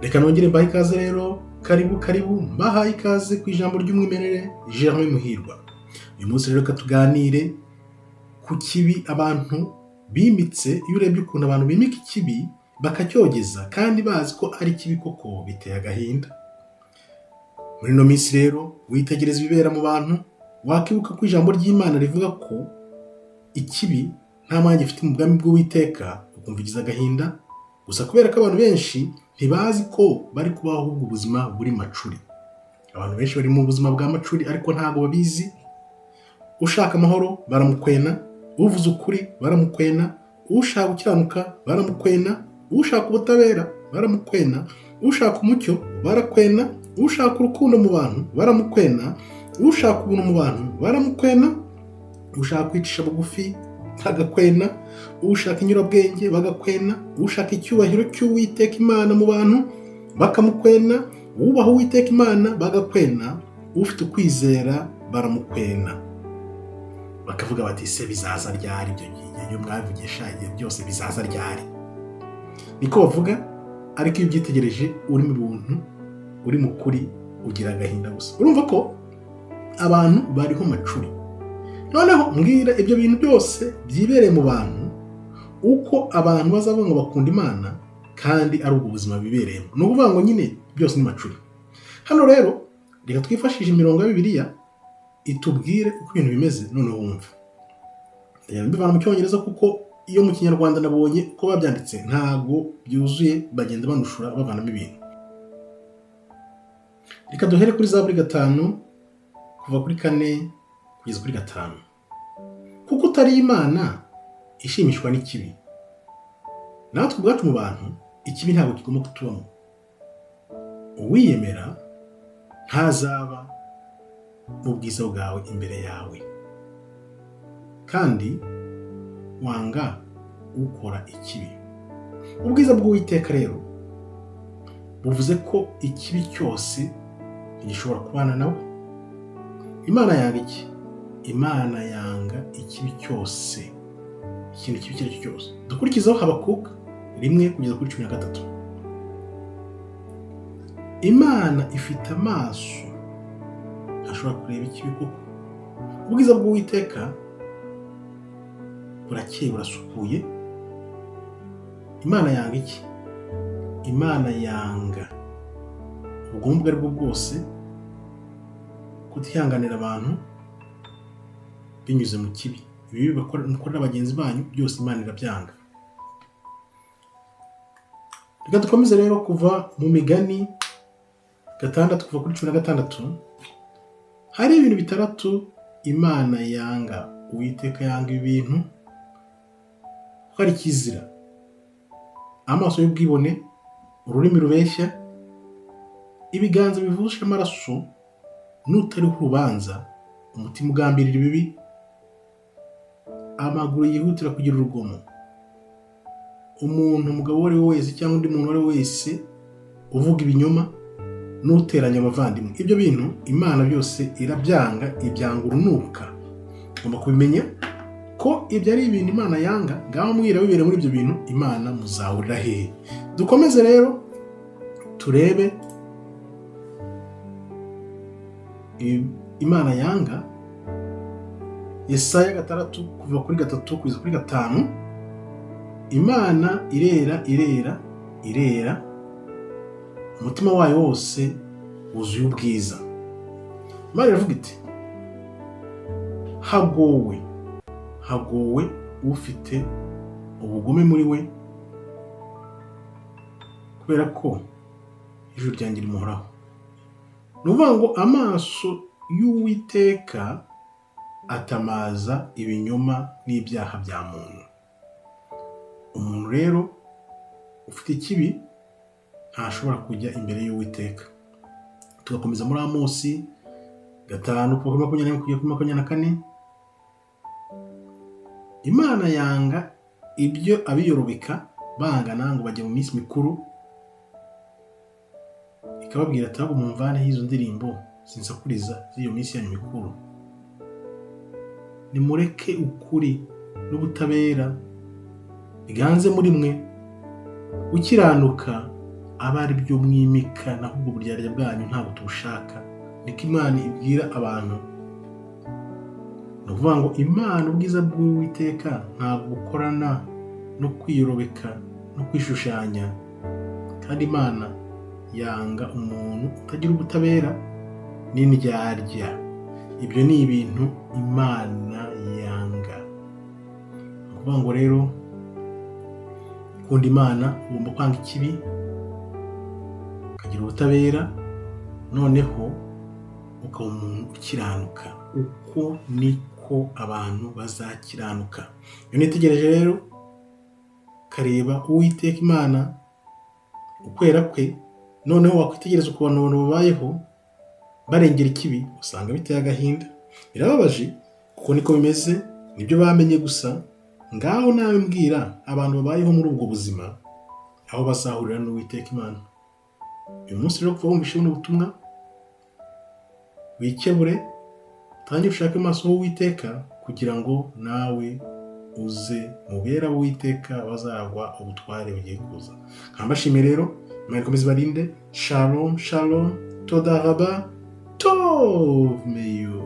Reka nongere mbahe ikaze rero, karibu mbahaye ikaze ku ijambo ry'umwimerere Germain Muhirwa. Uyu munsi rero reka tuganire ku kibi abantu bimitse. Iyo urebye ukuntu abantu bimika ikibi bakacyogeza kandi bazi ko ari kibi koko, biteye agahinda. Muri ino minsi rero witegereza ibibera mu bantu, wakibuka ko ijambo ry'Imana rivuga ko ikibi nta mwanya gifite mu bwami bw'Uwiteka, ukumva ugize agahinda. Gusa kubera ko abantu benshi ntibazi ko bari kubaho ubwo ubuzima buri macuri. Abantu benshi bari mu buzima bwa macuri ariko ntago babizi. Ushaka amahoro baramukwena, uvuze ukuri baramukwena, ushaka gukiranuka baramukwena, ushaka ubutabera baramukwena, ushaka umucyo barakwena, ushaka urukundo mu bantu baramukwena, ushaka ubuntu mu bantu baramukwena, ushaka kwicisha bugufi bagakwena, ushaka inyurabwenge bagakwena, ushaka icyubahiro cy'Uwiteka Imana mu bantu bakamukwena, ubaha Uwiteka Imana bagakwena, ufite ukwizera baramukwena. Bakavuga bati se bizaza ryari ibyo mwavugisha igihe byose bizaza ryari? Niko bavuga, ariko iyo ubyitegereje uri mu buntu, uri mu kuri, ugira agahinda gusa. Urumva ko abantu bariho macuri. Noneho mbwira ibyo bintu byose byibereye mu bantu, uko abantu bazavuga ngo bakunda Imana kandi ari ubwo buzima bibereyemo. Ni ukuvuga ngo nyine byose ni macuri. Hano rero reka twifashishe imirongo ya Bibiliya itubwire uko ibintu bimeze. Noneho wumva mbivana mu Cyongereza, kuko iyo mu Kinyarwanda nabonye uko babyanditse ntago byuzuye, bagenda banushura bavanamo ibintu. Reka duhere kuri Zaburi 5 kuva kuri 4 kugeza kuri 5. Kuko utari Imana ishimishwa n'ikibi, natwe ubwacu mu bantu ikibi ntabwo kigomba kutubamo. Uwiyemera ntazaba mu bwiza bwawe imbere yawe, kandi wanga ukora ikibi. Ubwiza bw'Uwiteka rero buvuze ko ikibi cyose ntigishobora kubana nawe. Imana yanga iki? Imana yanga ikibi cyose, ikintu kibi icyo ari cyo cyose. Dukurikizaho Habakuka 1 kugeza kuri 13. Imana ifite amaso ntashobora kureba ikibi koko. Ubwiza bw'Uwiteka burakeye burasukuye. Imana yanga iki? Imana yanga ubugome ari bwo bwose, kutihanganira abantu binyuze mu kibi. Ibi bakorera bagenzi banyu byose Imana irabyanga. Reka dukomeze rero kuva mu Migani 6 kuva kuri 16. Hari ibintu bitandatu Imana yanga. Uwiteka yanga ibintu ko ari kizira: amaso y'ubwibone, ururimi rubeshya, ibiganza bivusha amaraso, n'utariho urubanza, umutima ugambirira ibibi, amaguru yihutira kugira urugomo, umuntu umugabo uwo ari we wese cyangwa undi muntu uwo ari we wese uvuga ibinyoma, n'uteranya abavandimwe. Ibyo bintu Imana byose irabyanga, ibyanga urunuka. Ugomba kubimenya ko ibyo ari ibintu Imana yanga. Ngaho mwira wibere muri ibyo bintu, Imana muzahurira hehe? Dukomeze rero turebe Imana yanga. Yesaya 6 kuva kuri 3 kugeza kuri 5. Imana irera, umutima wayo wose wuzuye ubwiza. Imana iravuga iti: hagowe ufite ubugome muri we, kubera ko ijuru ryanjye rimuhoraho. Ni ukuvuga ngo amaso y'Uwiteka atamaza ibinyoma n'ibyaha bya muntu. Umuntu rero ufite ikibi ntashobora kujya imbere y'Uwiteka. Tugakomeza muri Amosi 5 kuva kuri 20 kugera kuri 24. Imana yanga ibyo abiyorobeka bangana ngo bajye mu minsi mikuru, ikababwira ati: ahubwo mumvane y'izo ndirimbo sinsakuriza z'iyo minsi yanyu mikuru. Nimureke ukuri n'ubutabera biganze muri mwe, gukiranuka abe ari byo mwimika, naho ubwo buryarya bwanyu ntabwo tubushaka. Niko Imana ibwira abantu. Ni ukuvuga ngo Imana, ubwiza bw'Uwiteka ntabwo bukorana no kwiyorobeka no kwishushanya, kandi Imana yanga umuntu utagira ubutabera n'indyarya. Ibyo ni ibintu Imana yanga. Ni ukuvuga ngo rero ukunda Imana ugomba kwanga ikibi, ukagira ubutabera, noneho ukaba umuntu ukiranuka. Uko niko abantu bazakiranuka. Iyo nitegereje rero kareba Uwiteka Imana ukwera kwe, noneho wakwitegereza ukuntu abantu babayeho barengera ikibi, usanga biteye agahinda. Birababaje kuko niko bimeze, nibyo bamenye gusa. Ngaho nawe mbwira abantu babayeho muri ubwo buzima aho bazahurira n'Uwiteka Imana. Uyu munsi rero kuva wumvishe buno butumwa, wikebure, utangire ushake amaso y'Uwiteka kugira ngo nawe uze mubera Uwiteka bazagwa ubutware bugiye kuza. Nkambashimire rero, Imana ikomeze ibarinde. Shalom, shalom, toda raba, tov meyu.